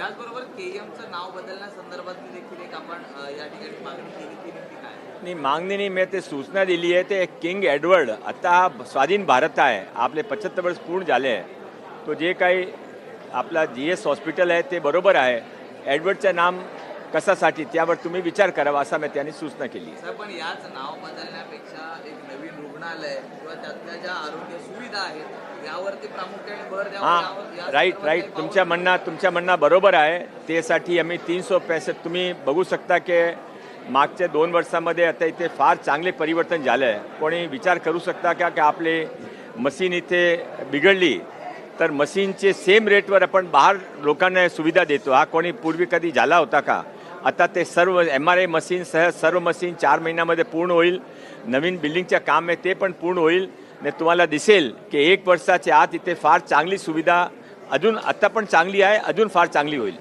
त्याचबरोबर केईएमचं नाव बदलण्यासंदर्भात देखील एक आपण या ठिकाणी मागणी केली ती नेमकी काय? नाही, मागणी नाही, मी ते सूचना दिली आहे. ते किंग एडवर्ड आता हा स्वाधीन भारत आहे, आपले 75 वर्ष पूर्ण झाले आहे. तो जे काही आपला GS हॉस्पिटल आहे ते बरोबर आहे. एडवर्डचं नाम कशासाठी त्यावर तुम्ही विचार करावा असं मी त्यांनी सूचना केली आहे. सर, पण याच नाव बदलण्यापेक्षा एक नवीन रुग्णालय किंवा त्यातल्या ज्या आरोग्य सुविधा आहेत यावरती प्रामुख्याने भर द्यावा. हां, राईट. तुमच्या म्हणणं बरोबर आहे. त्यासाठी आम्ही 365 तुम्ही बघू शकता की मागच्या 2 वर्षामध्ये आता इथे फार चांगले परिवर्तन झालं आहे. कोणी विचार करू शकता का की आपले मशीन इथे बिघडली तर मशीनचे सेम रेटवर आपण बाहेर लोकांना सुविधा देतो. हा कोणी पूर्वी कधी झाला होता का? आता ते सर्व MRI मशीनसह सर्व मशीन 4 महिन्यामध्ये पूर्ण होईल. नवीन बिल्डिंगचं काम आहे ते पण पूर्ण होईल. आणि तुम्हाला दिसेल की 1 वर्षाच्या आत इथे फार चांगली सुविधा अजून आता पण चांगली आहे, अजून फार चांगली होईल.